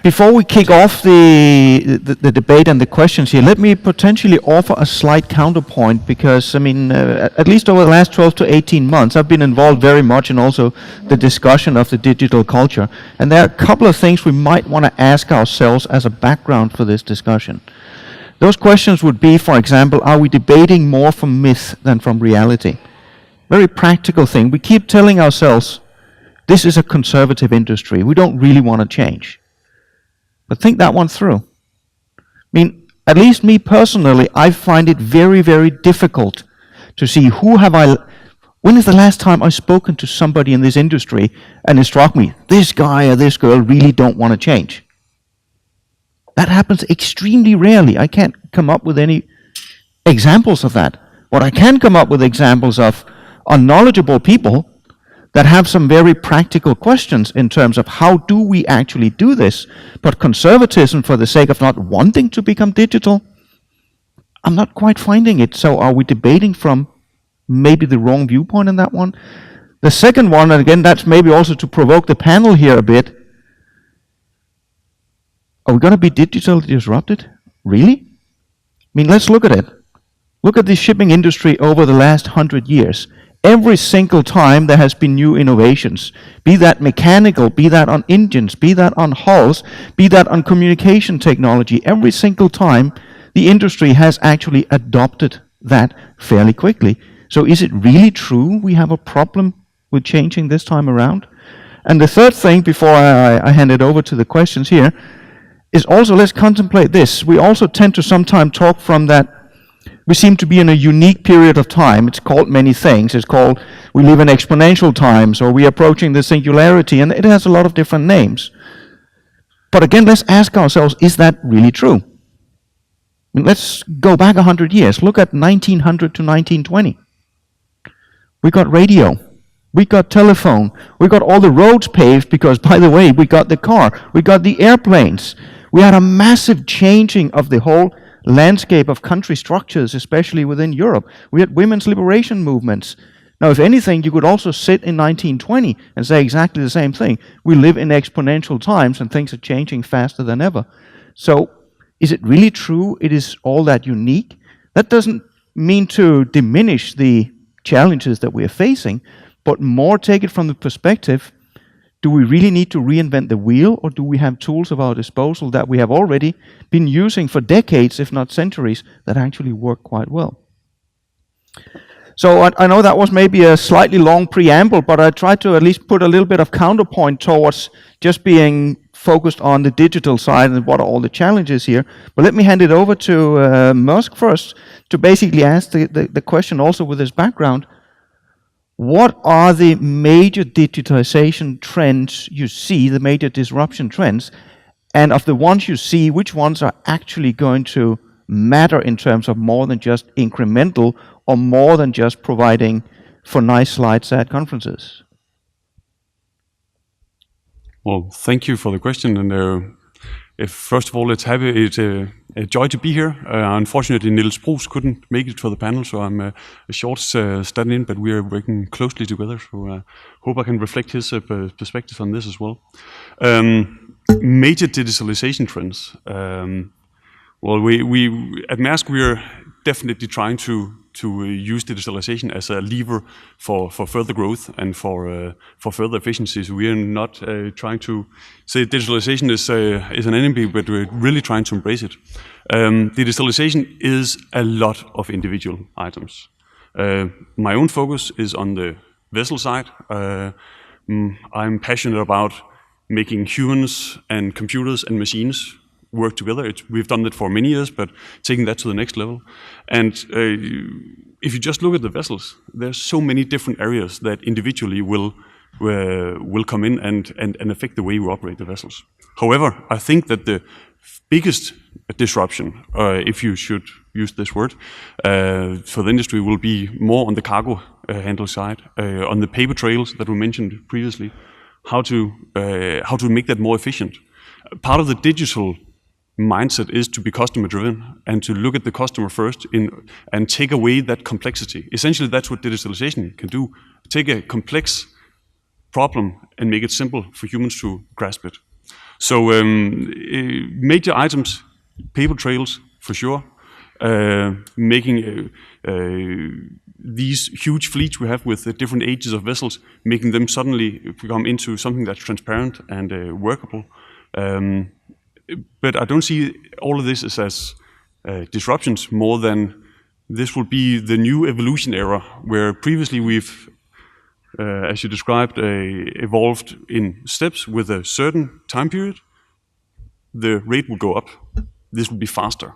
Before we kick off the debate and the questions here, let me potentially offer a slight counterpoint, because, I mean, at least over the last 12 to 18 months, I've been involved very much in also the discussion of the digital culture. And there are a couple of things we might want to ask ourselves as a background for this discussion. Those questions would be, for example, are we debating more from myth than from reality? Very practical thing. We keep telling ourselves, this is a conservative industry. We don't really want to change. But think that one through. I mean, at least me personally, I find it very, very difficult to see when is the last time I've spoken to somebody in this industry and it struck me, this guy or this girl really don't want to change. That happens extremely rarely. I can't come up with any examples of that. What I can come up with examples of are knowledgeable people that have some very practical questions in terms of how do we actually do this. But conservatism for the sake of not wanting to become digital, I'm not quite finding it. So are we debating from maybe the wrong viewpoint in that one? The second one, and again, that's maybe also to provoke the panel here a bit, are we going to be digitally disrupted? Really? I mean, let's look at it. Look at the shipping industry over the last 100 years. Every single time there has been new innovations, be that mechanical, be that on engines, be that on hulls, be that on communication technology, every single time the industry has actually adopted that fairly quickly. So is it really true we have a problem with changing this time around? And the third thing, before I hand it over to the questions here, is also, let's contemplate this. We also tend to sometimes talk from that we seem to be in a unique period of time. It's called many things. It's called, we live in exponential times, or we're approaching the singularity, and it has a lot of different names. But again, let's ask ourselves, is that really true? I mean, let's go back 100 years. Look at 1900 to 1920. We got radio. We got telephone. We got all the roads paved because, by the way, we got the car. We got the airplanes. We had a massive changing of the whole landscape of country structures, especially within Europe. We had women's liberation movements. Now, if anything, you could also sit in 1920 and say exactly the same thing. We live in exponential times and things are changing faster than ever. So, is it really true it is all that unique? That doesn't mean to diminish the challenges that we are facing, but more take it from the perspective, do we really need to reinvent the wheel, or do we have tools at our disposal that we have already been using for decades, if not centuries, that actually work quite well? So I know that was maybe a slightly long preamble, but I tried to at least put a little bit of counterpoint towards just being focused on the digital side and what are all the challenges here. But let me hand it over to Maersk first to basically ask the question also with his background. What are the major digitization trends you see, the major disruption trends? And of the ones you see, which ones are actually going to matter in terms of more than just incremental or more than just providing for nice slides at conferences? Well, thank you for the question. And first of all, it's a joy to be here. Unfortunately, Niels Bruus couldn't make it for the panel, so I'm a short stand-in, but we are working closely together, so I hope I can reflect his perspective on this as well. Major digitalization trends. Well, we at Maersk, we are definitely trying to use digitalization as a lever for further growth and for further efficiencies. We are not trying to say digitalization is an enemy, but we're really trying to embrace it. Digitalization is a lot of individual items. My own focus is on the vessel side. I'm passionate about making humans and computers and machines work together. We've done that for many years, but taking that to the next level. And if you just look at the vessels, there's so many different areas that individually will come in and affect the way we operate the vessels. However, I think that the biggest disruption, if you should use this word, for the industry will be more on the cargo handle side, on the paper trails that we mentioned previously, how to make that more efficient. Part of the digital mindset is to be customer driven and to look at the customer first and take away that complexity. Essentially, that's what digitalization can do. Take a complex problem and make it simple for humans to grasp it. So major items, paper trails for sure. Making these huge fleets we have with different ages of vessels, making them suddenly become into something that's transparent and workable. But I don't see all of this as disruptions more than this will be the new evolution era, where previously we've, as you described, evolved in steps with a certain time period. The rate will go up. This will be faster.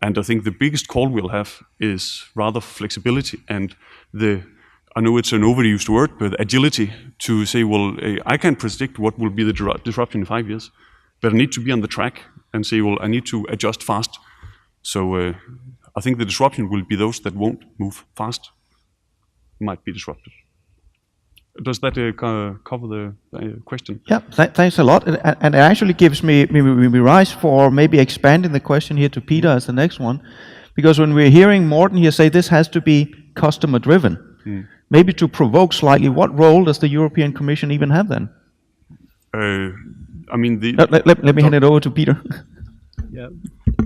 And I think the biggest call we'll have is rather flexibility and I know it's an overused word, but agility to say, well, I can't predict what will be the disruption in 5 years, but I need to be on the track and say, well, I need to adjust fast. So I think the disruption will be those that won't move fast, might be disrupted. Does that cover the question? Yeah, thanks a lot. And it actually gives me rise for maybe expanding the question here to Peter as the next one. Because when we're hearing Morten here say this has to be customer driven, maybe to provoke slightly, what role does the European Commission even have then? I mean, let me hand it over to Peter. Yeah.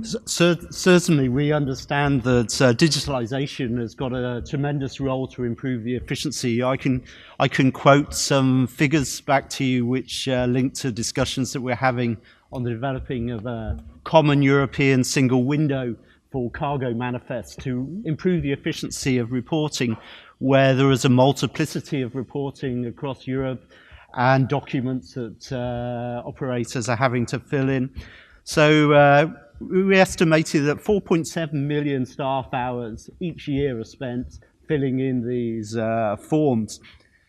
Certainly, we understand that digitalization has got a tremendous role to improve the efficiency. I can quote some figures back to you which link to discussions that we're having on the developing of a common European single window for cargo manifests to improve the efficiency of reporting, where there is a multiplicity of reporting across Europe and documents that operators are having to fill in. So we estimated that 4.7 million staff hours each year are spent filling in these forms.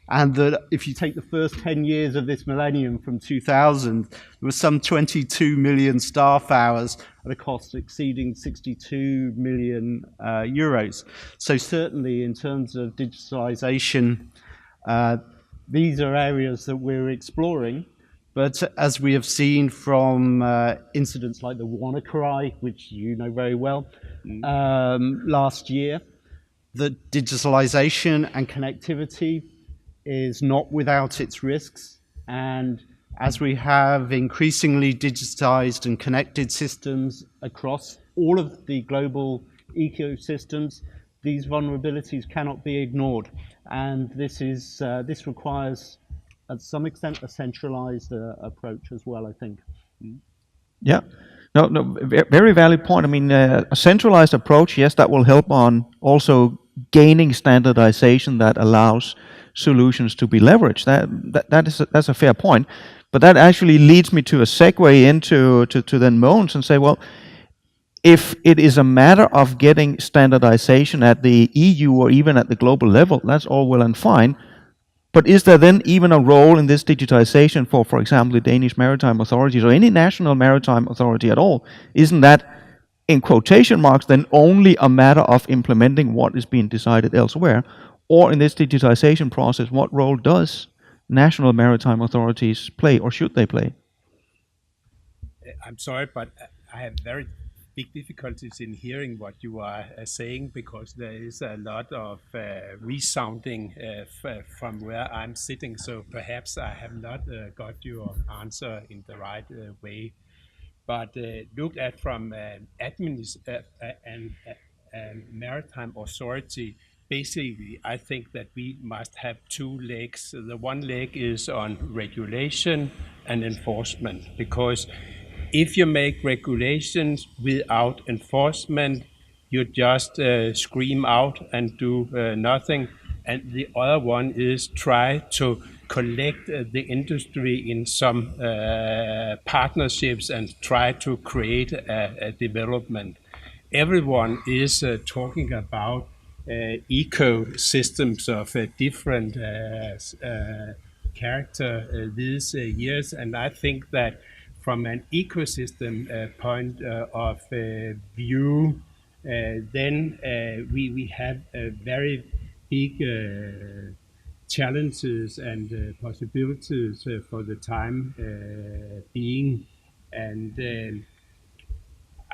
And that if you take the first 10 years of this millennium from 2000, there was some 22 million staff hours at a cost exceeding 62 million euros. So certainly in terms of digitalization, these are areas that we're exploring. But as we have seen from incidents like the WannaCry, which you know very well, last year, that digitalization and connectivity is not without its risks. And as we have increasingly digitized and connected systems across all of the global ecosystems, these vulnerabilities cannot be ignored. And this requires, at some extent, a centralized approach as well, I think. Yeah, no, very valid point. I mean, a centralized approach, yes, that will help on also gaining standardization that allows solutions to be leveraged. That's a fair point. But that actually leads me to a segue into to then Mogens and say, well, if it is a matter of getting standardization at the EU or even at the global level, that's all well and fine. But is there then even a role in this digitization for example, the Danish maritime authorities or any national maritime authority at all? Isn't that, in quotation marks, then only a matter of implementing what is being decided elsewhere? Or in this digitization process, what role does national maritime authorities play, or should they play? I'm sorry, but I have very big difficulties in hearing what you are saying, because there is a lot of resounding from where I'm sitting. So perhaps I have not got your answer in the right way. But looked at from an maritime authority, basically, I think that we must have two legs. The one leg is on regulation and enforcement, because if you make regulations without enforcement, you just scream out and do nothing. And the other one is try to collect the industry in some partnerships and try to create a development. Everyone is talking about ecosystems of different character these years, and I think that from an ecosystem point of view, then we have very big challenges and possibilities for the time being. And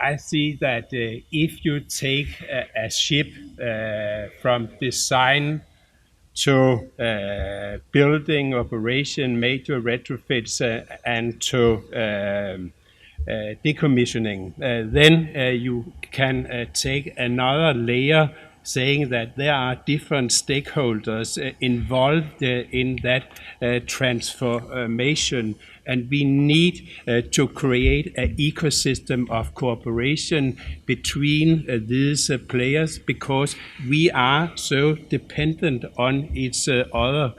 I see that if you take a ship from design to building, operation, major retrofits, and to decommissioning. Then you can take another layer saying that there are different stakeholders involved in that transformation, and we need to create an ecosystem of cooperation between these players, because we are so dependent on each other.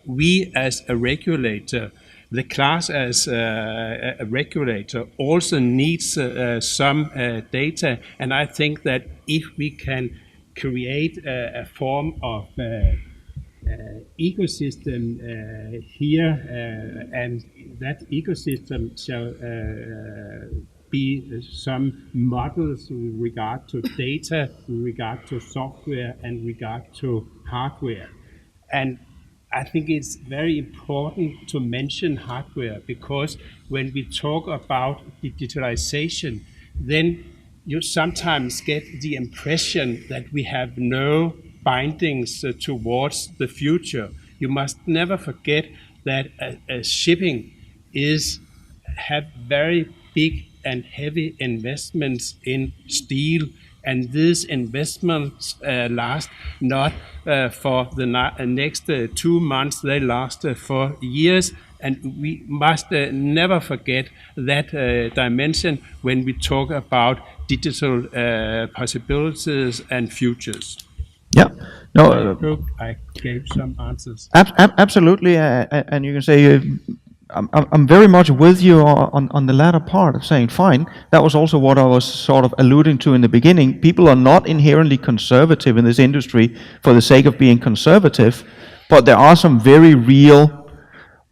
We as a regulator, the class as a regulator, also needs some data, and I think that if we can create a form of ecosystem here, and that ecosystem shall be some models with regard to data, with regard to software, and regard to hardware. And I think it's very important to mention hardware, because when we talk about digitalization, then you sometimes get the impression that we have no bindings towards the future. You must never forget that shipping have very big and heavy investments in steel, and these investments last not for the next 2 months, they last for years. And we must never forget that dimension when we talk about digital possibilities and futures. Yeah. No. I hope I gave some answers. Absolutely, and you can say I'm very much with you on the latter part of saying, fine. That was also what I was sort of alluding to in the beginning. People are not inherently conservative in this industry for the sake of being conservative, but there are some very real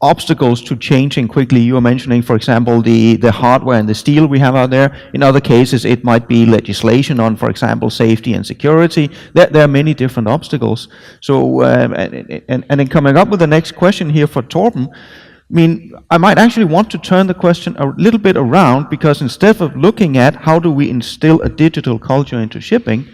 obstacles to changing quickly. You were mentioning, for example, the hardware and the steel we have out there. In other cases, it might be legislation on, for example, safety and security. There are many different obstacles. So, and then coming up with the next question here for Torben, I mean, I might actually want to turn the question a little bit around, because instead of looking at how do we instill a digital culture into shipping,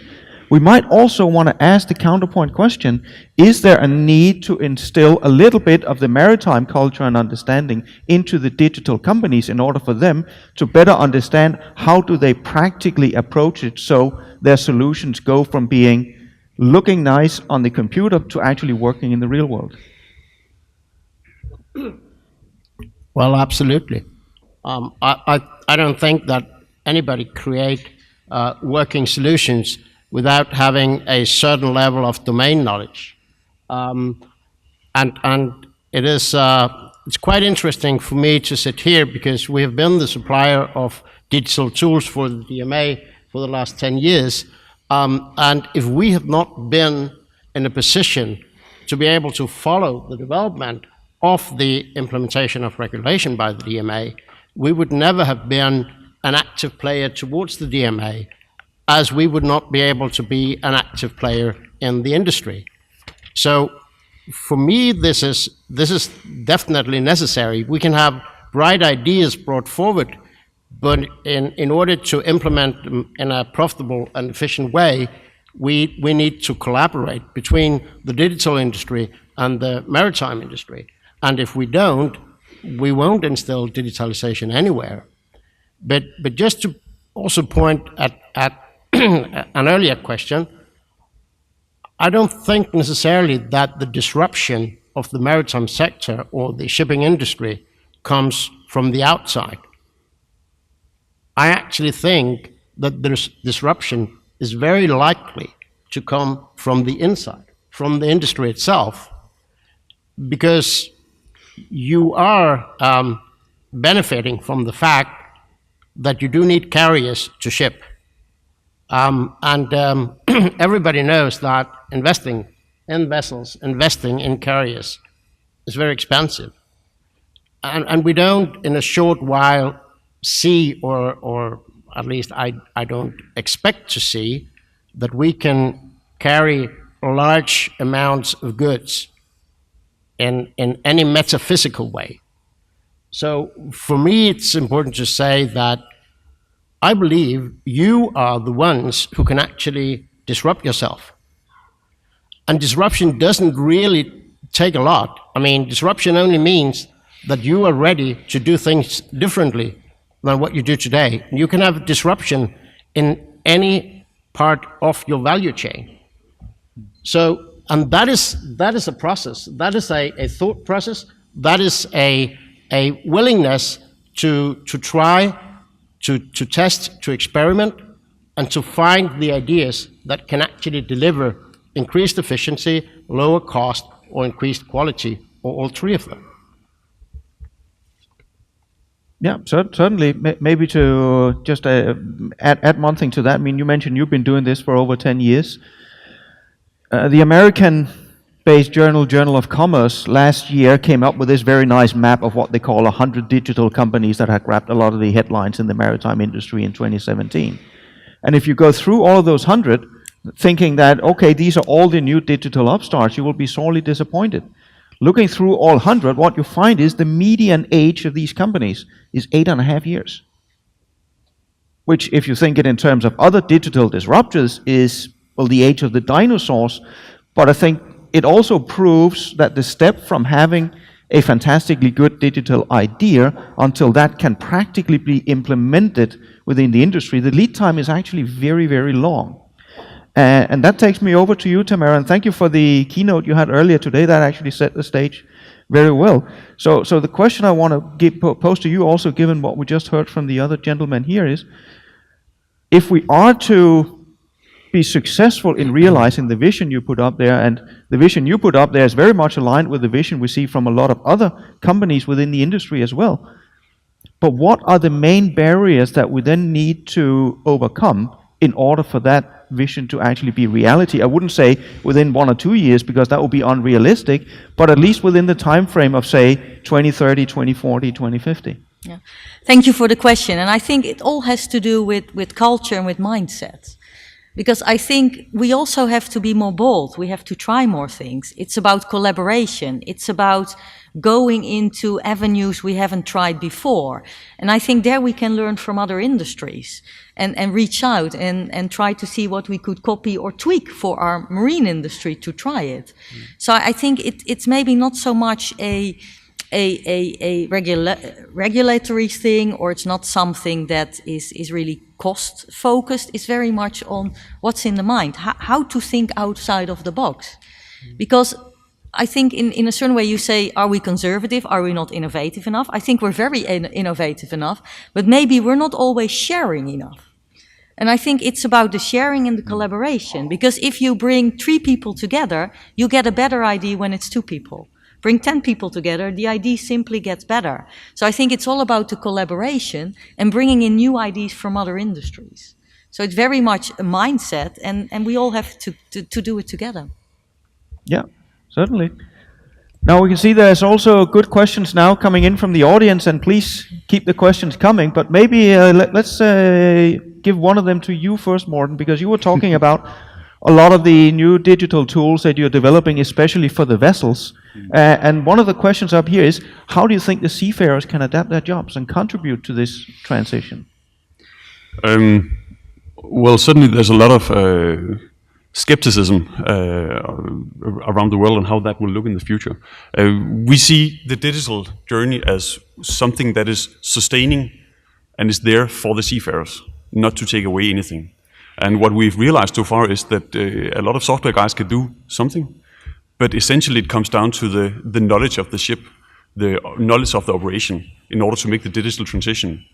we might also want to ask the counterpoint question, is there a need to instill a little bit of the maritime culture and understanding into the digital companies in order for them to better understand how do they practically approach it, so their solutions go from being looking nice on the computer to actually working in the real world? Well, absolutely. I don't think that anybody create working solutions without having a certain level of domain knowledge. And it is it's quite interesting for me to sit here, because we have been the supplier of digital tools for the DMA for the last 10 years. And if we have not been in a position to be able to follow the development of the implementation of regulation by the DMA, we would never have been an active player towards the DMA, as we would not be able to be an active player in the industry. So for me, this is definitely necessary. We can have bright ideas brought forward, but in order to implement them in a profitable and efficient way, we need to collaborate between the digital industry and the maritime industry. And if we don't, we won't instill digitalization anywhere. But just to also point at an earlier question, I don't think necessarily that the disruption of the maritime sector or the shipping industry comes from the outside. I actually think that this disruption is very likely to come from the inside, from the industry itself, because you are benefiting from the fact that you do need carriers to ship. Everybody knows that investing in vessels, investing in carriers is very expensive. And we don't, in a short while, see, or at least I don't expect to see, that we can carry large amounts of goods in any metaphysical way. So for me, it's important to say that I believe you are the ones who can actually disrupt yourself. And disruption doesn't really take a lot. I mean, disruption only means that you are ready to do things differently than what you do today. You can have disruption in any part of your value chain. So, and that is a process. That is a thought process. That is a willingness to try, to test, to experiment, and to find the ideas that can actually deliver increased efficiency, lower cost, or increased quality, or all three of them. Yeah, certainly. Maybe to just add one thing to that. I mean, you mentioned you've been doing this for over 10 years. The American-based Journal of Commerce last year came up with this very nice map of what they call 100 digital companies that had grabbed a lot of the headlines in the maritime industry in 2017. And if you go through all of those 100, thinking that, okay, these are all the new digital upstarts, you will be sorely disappointed. Looking through all 100, what you find is the median age of these companies is 8.5 years. Which, if you think it in terms of other digital disruptors, is, well, the age of the dinosaurs. But I think it also proves that the step from having a fantastically good digital idea until that can practically be implemented within the industry, the lead time is actually very, very long. And that takes me over to you, Tamara, and thank you for the keynote you had earlier today. That actually set the stage very well. So the question I want to pose to you also, given what we just heard from the other gentlemen here, is if we are to be successful in realizing the vision you put up there, and the vision you put up there is very much aligned with the vision we see from a lot of other companies within the industry as well. But what are the main barriers that we then need to overcome in order for that vision to actually be reality? I wouldn't say within 1 or 2 years, because that would be unrealistic, but at least within the time frame of, say, 2030, 2040, 2050. Yeah. Thank you for the question. And I think it all has to do with culture and with mindset. Because I think we also have to be more bold. We have to try more things. It's about collaboration. It's about going into avenues we haven't tried before. And I think there we can learn from other industries and reach out and try to see what we could copy or tweak for our marine industry to try it. So I think it's maybe not so much a regulatory thing, or it's not something that is really cost focused. It's very much on what's in the mind, how to think outside of the box. Because I think in a certain way you say, are we conservative? Are we not innovative enough? I think we're very innovative enough, but maybe we're not always sharing enough. And I think it's about the sharing and the collaboration, because if you bring 3 people together, you get a better idea when it's 2 people. Bring 10 people together, the idea simply gets better. So I think it's all about the collaboration and bringing in new ideas from other industries. So it's very much a mindset, and we all have to do it together. Yeah, certainly. Now we can see there's also good questions now coming in from the audience, and please keep the questions coming. But maybe let's give one of them to you first, Morten, because you were talking about a lot of the new digital tools that you're developing, especially for the vessels. And one of the questions up here is, how do you think the seafarers can adapt their jobs and contribute to this transition? Well, certainly there's a lot of skepticism around the world on how that will look in the future. We see the digital journey as something that is sustaining and is there for the seafarers, not to take away anything. And what we've realized so far is that a lot of software guys can do something, but essentially it comes down to the knowledge of the ship, the knowledge of the operation, in order to make the digital transition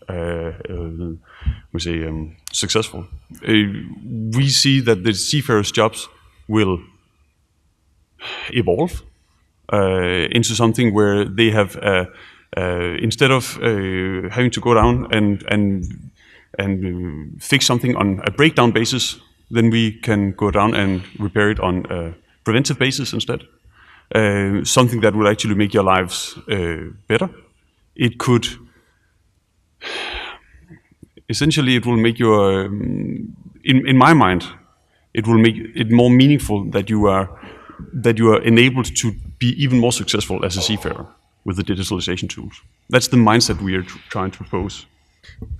successful. We see that the seafarers' jobs will evolve into something where they have, instead of having to go down and fix something on a breakdown basis, then we can go down and repair it on a preventive basis instead. Something that will actually make your lives better. It could, essentially it will make your, in my mind, it will make it more meaningful that you are enabled to be even more successful as a seafarer with the digitalization tools. That's the mindset we are trying to propose.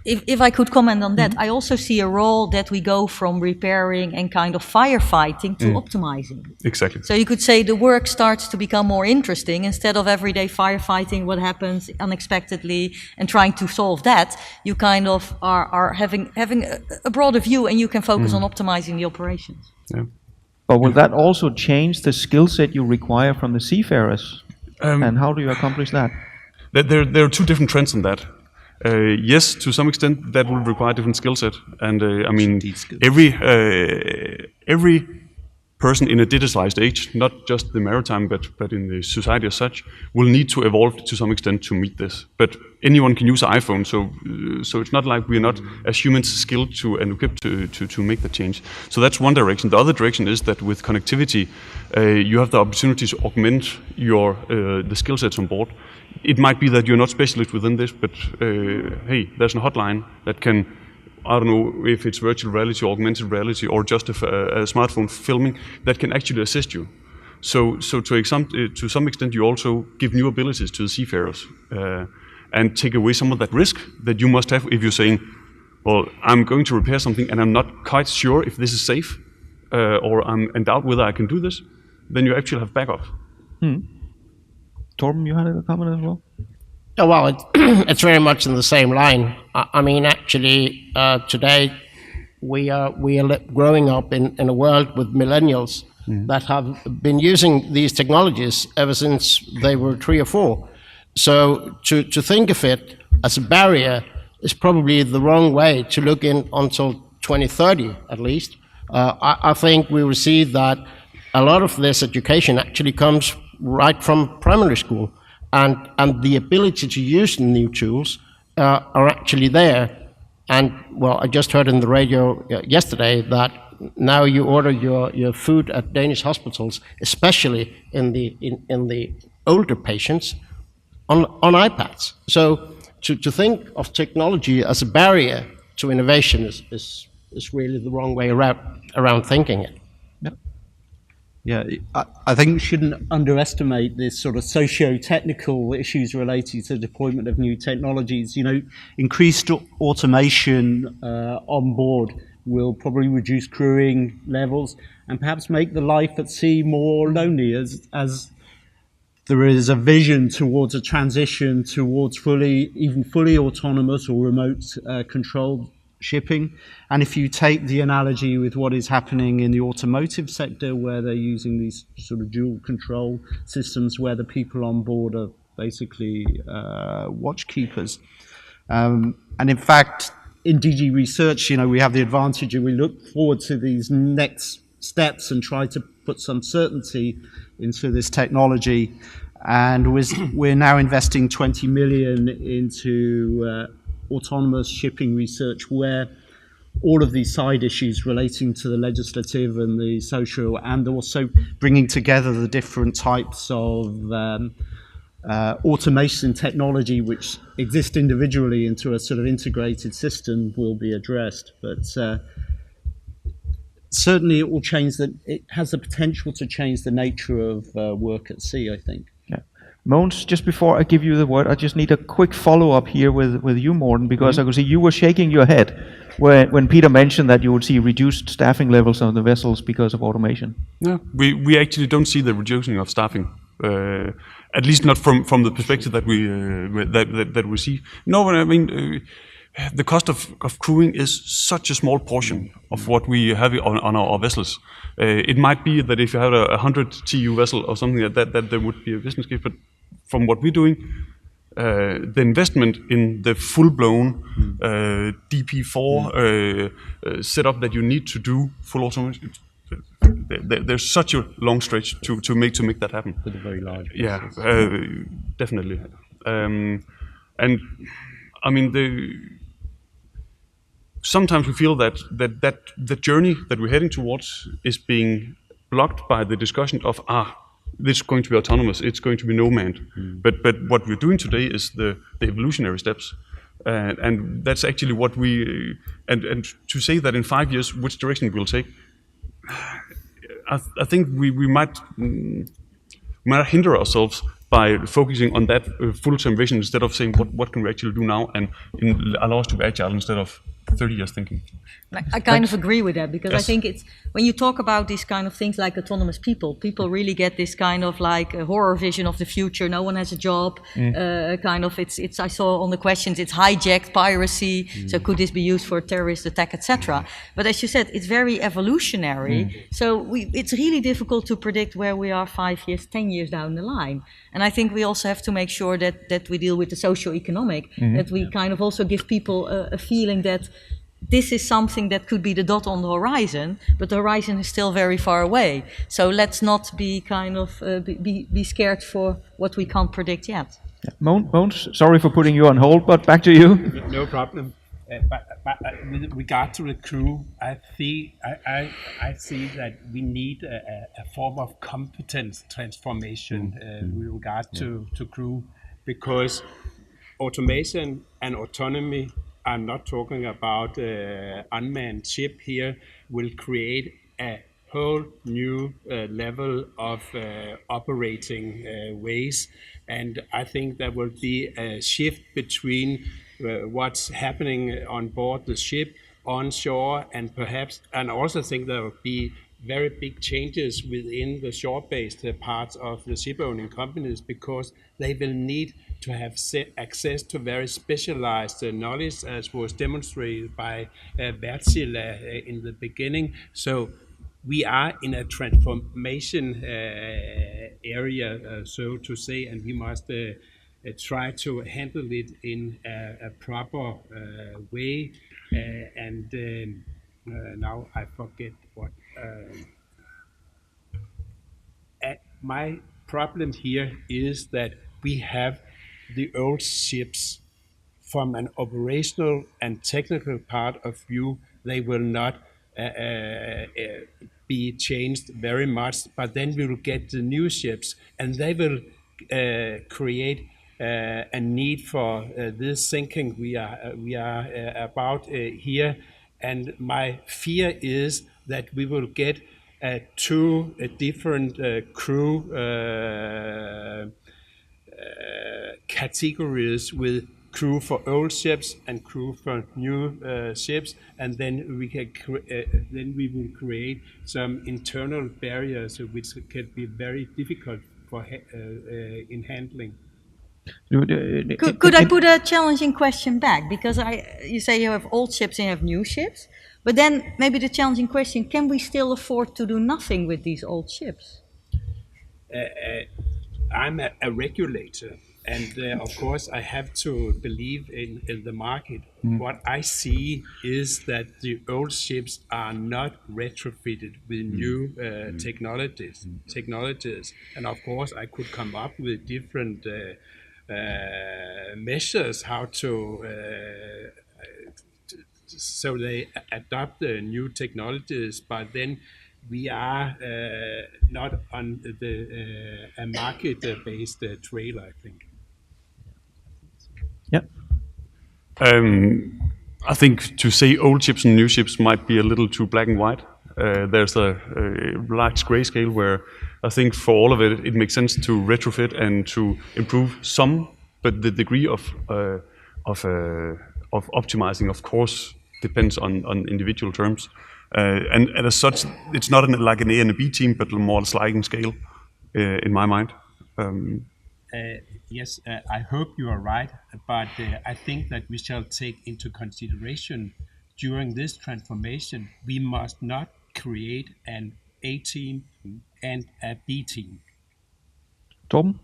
If I could comment on that, I also see a role that we go from repairing and kind of firefighting to optimizing. Exactly. So you could say the work starts to become more interesting. Instead of everyday firefighting, what happens unexpectedly, and trying to solve that, you kind of are having a broader view, and you can focus on optimizing the operations. Yeah. But will that also change the skill set you require from the seafarers? And how do you accomplish that? There are two different trends in that. Yes, to some extent that will require different skill set, and I mean every person in a digitalized age, not just the maritime, but in the society as such, will need to evolve to some extent to meet this. But anyone can use an iPhone, so it's not like we're not as humans skilled to and equipped to make the change. So that's one direction. The other direction is that with connectivity, you have the opportunity to augment your the skill sets on board. It might be that you're not specialist within this, but hey, there's a hotline that can, I don't know if it's virtual reality, augmented reality, or just a smartphone filming that can actually assist you. So to some extent, you also give new abilities to the seafarers and take away some of that risk that you must have if you're saying, well, I'm going to repair something and I'm not quite sure if this is safe or I'm in doubt whether I can do this, then you actually have backup. Torben, you had a comment as well? Oh, well, it's very much in the same line. I mean, actually, today we are growing up in a world with millennials that have been using these technologies ever since they were 3 or 4. So to think of it as a barrier is probably the wrong way to look in until 2030, at least. I think we will see that a lot of this education actually comes right from primary school, and the ability to use the new tools are actually there. And well, I just heard in the radio yesterday that now you order your food at Danish hospitals, especially in the older patients, on iPads. So to think of technology as a barrier to innovation is really the wrong way around thinking it. Yeah, I think we shouldn't underestimate this sort of socio-technical issues related to deployment of new technologies. You know, increased automation on board will probably reduce crewing levels and perhaps make the life at sea more lonely as there is a vision towards a transition towards fully autonomous or remote controlled shipping. And if you take the analogy with what is happening in the automotive sector, where they're using these sort of dual control systems where the people on board are basically watchkeepers. And in fact, in DG Research, you know, we have the advantage and we look forward to these next steps and try to put some certainty into this technology. And we're now investing 20 million into autonomous shipping research, where all of these side issues relating to the legislative and the social, and also bringing together the different types of automation technology which exist individually into a sort of integrated system will be addressed. But certainly it will change it has the potential to change the nature of work at sea, I think. Mogens, just before I give you the word, I just need a quick follow-up here with you, Morten, because I could see you were shaking your head when Peter mentioned that you would see reduced staffing levels on the vessels because of automation. Yeah, we actually don't see the reducing of staffing, at least not from the perspective that we see. No, I mean, the cost of crewing is such a small portion of what we have on our vessels. It might be that if you have a 100 TU vessel or something like that there would be a business case, but from what we're doing, the investment in the full-blown DP4 setup that you need to do full automation, there's such a long stretch to make that happen. With a very large business. Yeah, definitely. And I mean, sometimes we feel that the journey that we're heading towards is being blocked by the discussion of this is going to be autonomous, it's going to be no-manned. But what we're doing today is the evolutionary steps, and that's actually what we and to say that in 5 years which direction we'll take, I think we might hinder ourselves by focusing on that full-term vision instead of saying what can we actually do now, and allow us to be agile instead of 30 years thinking. I kind of agree with that, because Yes. I think it's when you talk about these kind of things like autonomous people really get this kind of like a horror vision of the future. No one has a job. Kind of it's. I saw on the questions it's hijacked piracy. So could this be used for a terrorist attack, etc. But as you said, it's very evolutionary. So it's really difficult to predict where we are 5 years, 10 years down the line. And I think we also have to make sure that we deal with the socio-economic, that we kind of also give people a feeling that this is something that could be the dot on the horizon, but the horizon is still very far away. So let's not be kind of be scared for what we can't predict yet. Mogens, sorry for putting you on hold, but back to you. No problem. But with regard to the crew, I see that we need a form of competence transformation with regard to crew, because automation and autonomy, I'm not talking about unmanned ship here, will create a whole new level of operating ways. And I think there will be a shift between what's happening on board the ship, onshore, and also think there will be very big changes within the shore-based parts of the ship-owning companies, because they will need to have access to very specialized knowledge, as was demonstrated by Wartsila in the beginning. So we are in a transformation area, so to say, and we must try to handle it in a proper way. Now I forget what. My problem here is that we have the old ships. From an operational and technical part of view, they will not be changed very much, but then we will get the new ships, and they will create a need for this thinking we are about here. And my fear is that we will get two different crew categories, with crew for old ships and crew for new ships, and then we will create some internal barriers which can be very difficult for in handling. Could I put a challenging question back? Because you say you have old ships and you have new ships, but then maybe the challenging question: can we still afford to do nothing with these old ships? I'm a regulator, and of course I have to believe in the market. What I see is that the old ships are not retrofitted with new technologies, and of course I could come up with different measures how to so they adopt the new technologies, but then we are not on a market-based trailer, I think. Yeah. I think to say old ships and new ships might be a little too black and white. There's a large grayscale where I think for all of it, it makes sense to retrofit and to improve some, but the degree of optimizing, of course, depends on individual terms. And as such, it's not like an A and a B team, but more a sliding scale, in my mind. Yes, I hope you are right, but I think that we shall take into consideration during this transformation, we must not create an A team and a B team. Torben?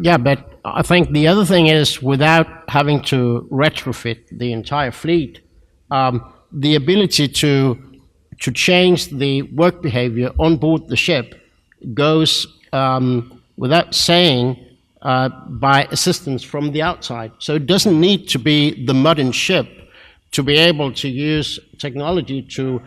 Yeah, but I think the other thing is, without having to retrofit the entire fleet, the ability to change the work behavior on board the ship goes without saying by assistance from the outside. So it doesn't need to be the modern ship to be able to use technology to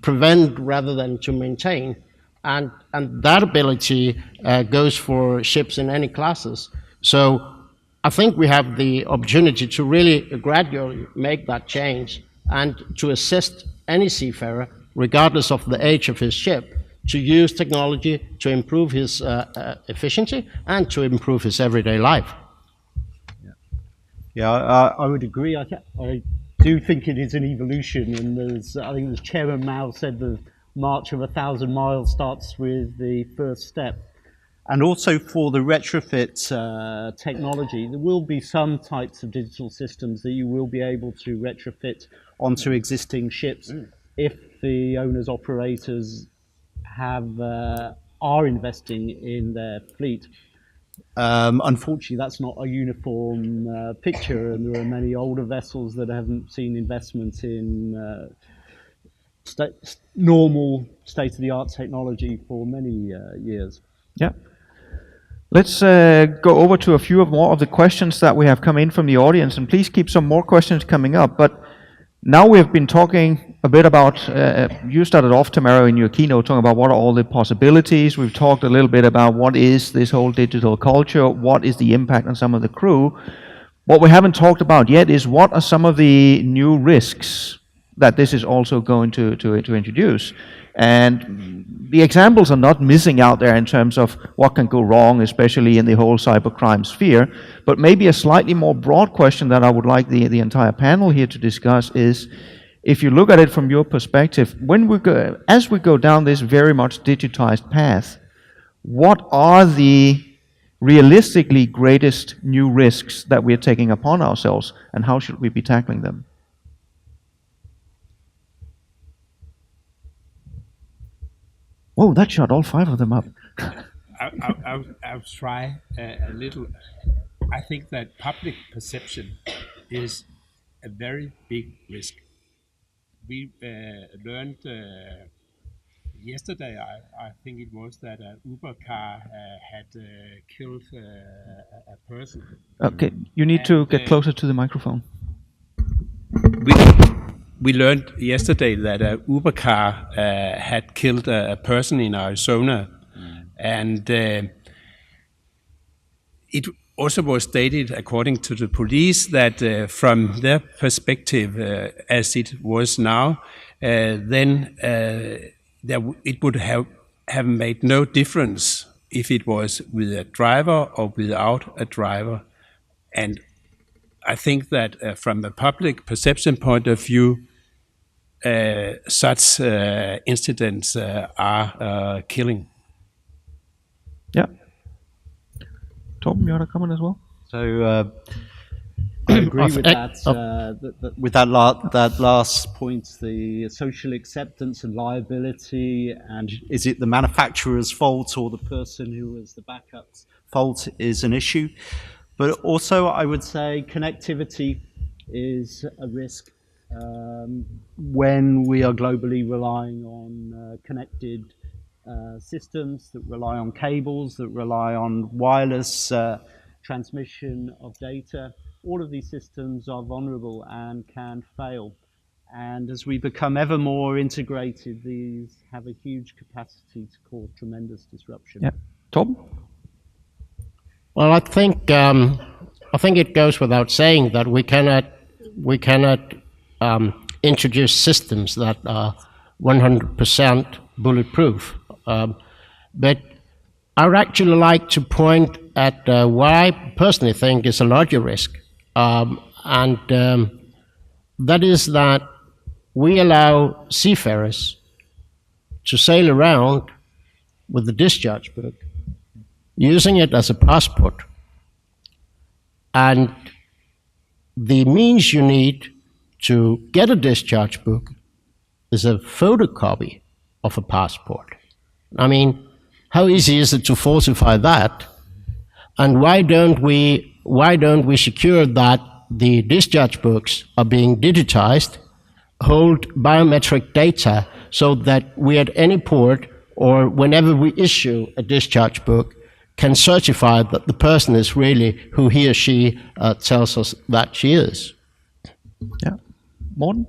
prevent rather than to maintain. And that ability goes for ships in any classes. So I think we have the opportunity to really gradually make that change and to assist any seafarer, regardless of the age of his ship, to use technology to improve his efficiency and to improve his everyday life. Yeah, I would agree. I do think it is an evolution, and I think as Chairman Mao said, the march of 1,000 miles starts with the first step. And also for the retrofit technology, there will be some types of digital systems that you will be able to retrofit onto existing ships if the owners operators are investing in their fleet. Unfortunately, that's not a uniform picture, and there are many older vessels that haven't seen investment in normal state-of-the-art technology for many years. Yeah. Let's go over to a few more of the questions that we have come in from the audience, and please keep some more questions coming up. But now we've been talking a bit about, you started off, Tamara, in your keynote, talking about what are all the possibilities. We've talked a little bit about what is this whole digital culture, what is the impact on some of the crew. What we haven't talked about yet is what are some of the new risks that this is also going to introduce. And the examples are not missing out there in terms of what can go wrong, especially in the whole cybercrime sphere. But maybe a slightly more broad question that I would like the entire panel here to discuss is, if you look at it from your perspective, as we go down this very much digitized path, what are the realistically greatest new risks that we're taking upon ourselves, and how should we be tackling them? Oh, that shot all 5 of them up. I'll try a little. I think that public perception is a very big risk. We learned yesterday, I think it was, that an Uber car had killed a person. Okay, you need to get closer to the microphone. We learned yesterday that an Uber car had killed a person in Arizona, and it also was stated, according to the police, that from their perspective, as it was now, then it would have made no difference if it was with a driver or without a driver. And I think that from a public perception point of view, such incidents are killing. Yeah. Torben, you want to comment as well? So I agree with that. With that last point, the social acceptance and liability, and is it the manufacturer's fault or the person who was the backup's fault, is an issue. But also, I would say connectivity is a risk. When we are globally relying on connected systems that rely on cables, that rely on wireless transmission of data, all of these systems are vulnerable and can fail. And as we become ever more integrated, these have a huge capacity to cause tremendous disruption. Yeah. Torben? Well, I think it goes without saying that we cannot introduce systems that are 100% bulletproof. But I would actually like to point at what I personally think is a larger risk, and that is that we allow seafarers to sail around with the discharge book, using it as a passport. And the means you need to get a discharge book is a photocopy of a passport. I mean, how easy is it to falsify that? And why don't we secure that the discharge books are being digitized, hold biometric data, so that we at any port or whenever we issue a discharge book can certify that the person is really who he or she tells us that she is. Yeah. Morten?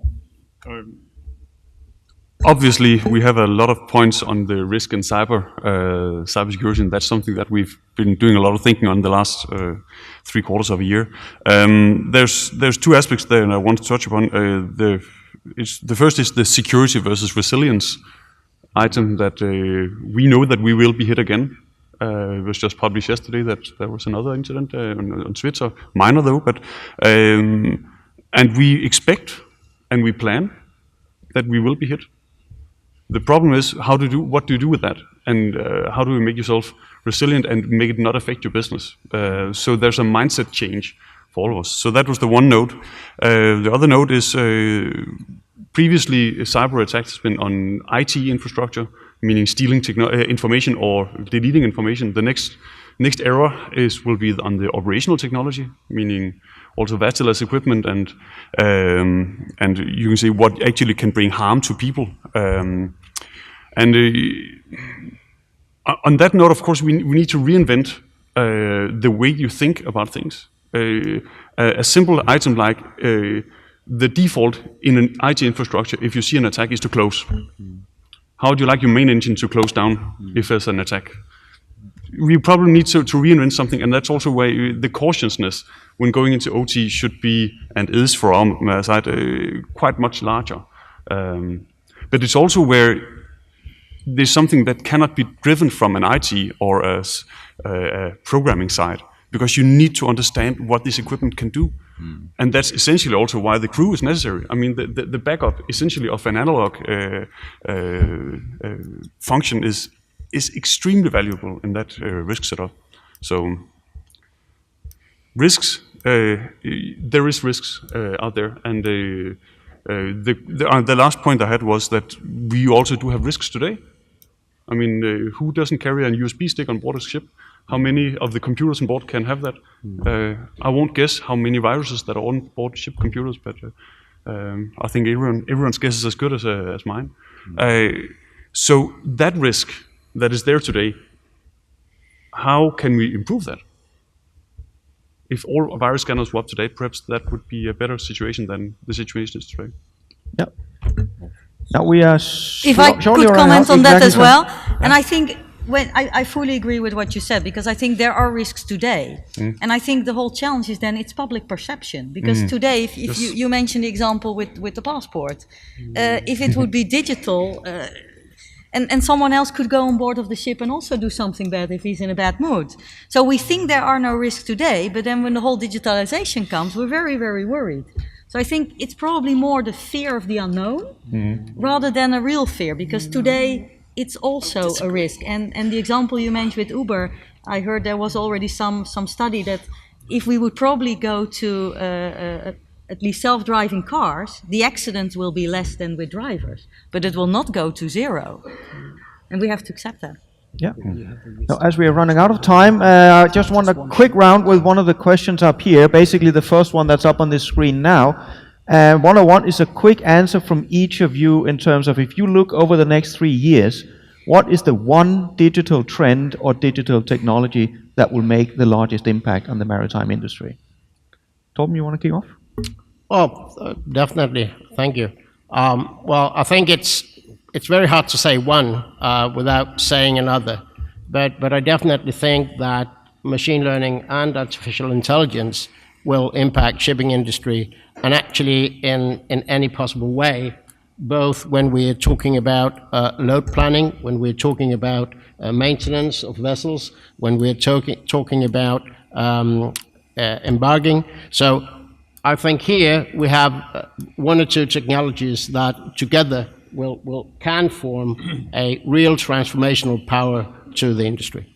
Obviously, we have a lot of points on the risk in cybersecurity, and that's something that we've been doing a lot of thinking on the last 3/4 of a year. There's 2 aspects there, and I want to touch upon. The first is the security versus resilience. item that we know that we will be hit again. It was just published yesterday that there was another incident on Svitzer, minor though, but and we expect and we plan that we will be hit. The problem is what do you do with that, and how do you make yourself resilient and make it not affect your business? So there's a mindset change for all of us. So that was the one note. The other note is previously cyber attacks has been on IT infrastructure, meaning stealing information or deleting information. The next era will be on the operational technology, meaning also Wartsila's equipment and you can say what actually can bring harm to people. On that note, of course, we need to reinvent the way you think about things. A simple item like the default in an IT infrastructure, if you see an attack, is to close. How would you like your main engine to close down if there's an attack? We probably need to reinvent something, and that's also why the cautiousness when going into OT should be, and is for our side, quite much larger. But it's also where there's something that cannot be driven from an IT or a programming side, because you need to understand what this equipment can do. And that's essentially also why the crew is necessary. I mean, the backup essentially of an analog function is extremely valuable in that risk setup. So risks, there is risks out there, and the last point I had was that we also do have risks today. I mean, who doesn't carry a USB stick on board a ship? How many of the computers on board can have that? I won't guess how many viruses that are on board ship computers, but I think everyone's guess is as good as mine. So that risk that is there today, how can we improve that? If all virus scanners were up to date, perhaps that would be a better situation than the situation is today. Yep. Now we are if I could comment on that as well, and I think I fully agree with what you said, because I think there are risks today, and I think the whole challenge is then it's public perception, because today, if you mentioned the example with the passport, if it would be digital, and someone else could go on board of the ship and also do something bad if he's in a bad mood. So we think there are no risks today, but then when the whole digitalization comes, we're very, very worried. So I think it's probably more the fear of the unknown rather than a real fear, because today it's also a risk. And the example you mentioned with Uber, I heard there was already some study that if we would probably go to at least self-driving cars, the accidents will be less than with drivers, but it will not go to zero. And we have to accept that. Yeah. Now, as we are running out of time, I just want a quick round with one of the questions up here. Basically, the first one that's up on this screen now. What I want is a quick answer from each of you in terms of, if you look over the next 3 years, what is the one digital trend or digital technology that will make the largest impact on the maritime industry? Torben, you want to kick off? Oh, definitely. Thank you. Well, I think it's very hard to say one without saying another, but I definitely think that machine learning and artificial intelligence will impact shipping industry, and actually in any possible way, both when we're talking about load planning, when we're talking about maintenance of vessels, when we're talking about embarking. So I think here we have one or two technologies that together can form a real transformational power to the industry.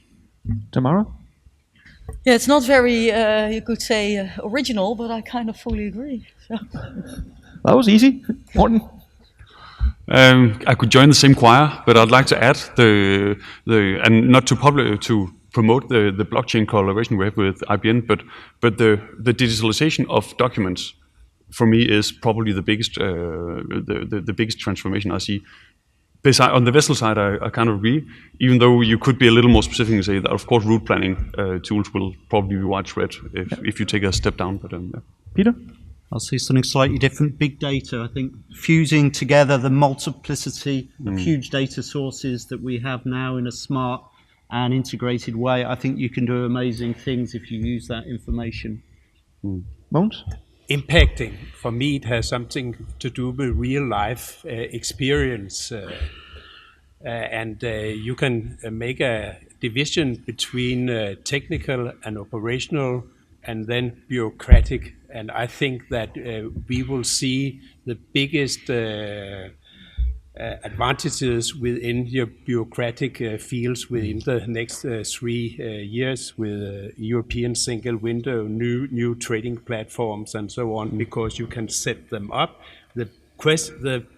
Tamara? Yeah, it's not very, you could say, original, but I kind of fully agree. So. That was easy. Morten? I could join the same choir, but I'd like to add and not to promote the blockchain collaboration we have with IBM, but the digitalization of documents for me is probably the biggest the biggest transformation I see. On the vessel side, I kind of agree, even though you could be a little more specific and say that, of course, route planning tools will probably be widespread if you take a step down. But yeah. Peter? I'll see something slightly different. Big data, I think, fusing together the multiplicity of huge data sources that we have now in a smart and integrated way. I think you can do amazing things if you use that information. Mogens? Impacting, for me, it has something to do with real life experience. and you can make a division between technical and operational, and then bureaucratic. And I think that we will see the biggest advantages within your bureaucratic fields within the next 3 years, with European single window, new trading platforms and so on, because you can set them up. The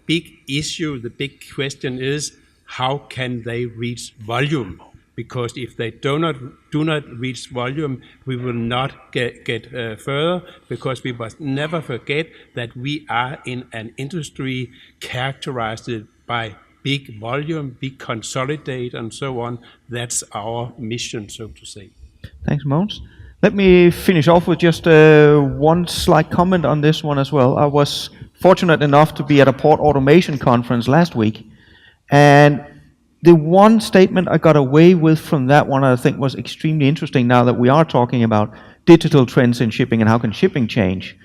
big issue, the big question is, how can they reach volume? Because if they do not reach volume, we will not get further, because we must never forget that we are in an industry characterized by big volume, big consolidate, and so on. That's our mission, so to say. Thanks, Mogens. Let me finish off with just one slight comment on this one as well. I was fortunate enough to be at a port automation conference last week, and the one statement I got away with from that one, I think, was extremely interesting now that we are talking about digital trends in shipping and how can shipping change,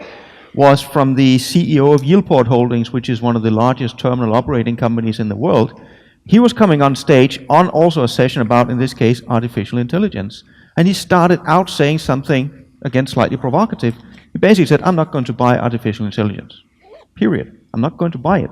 was from the CEO of Yieldport Holdings, which is one of the largest terminal operating companies in the world. He was coming on stage on also a session about, in this case, artificial intelligence. And he started out saying something, again, slightly provocative. He basically said, I'm not going to buy artificial intelligence. Period. I'm not going to buy it.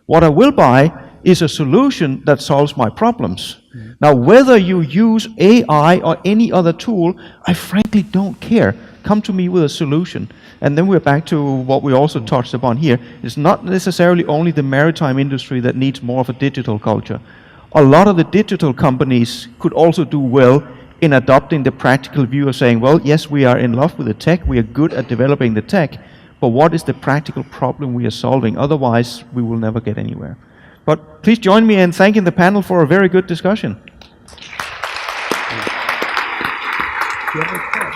What I will buy is a solution that solves my problems. Now, whether you use AI or any other tool, I frankly don't care. Come to me with a solution. And then we're back to what we also touched upon here. It's not necessarily only the maritime industry that needs more of a digital culture. A lot of the digital companies could also do well in adopting the practical view of saying, well, yes, we are in love with the tech, we are good at developing the tech, but what is the practical problem we are solving? Otherwise, we will never get anywhere. But please join me in thanking the panel for a very good discussion. Do you have a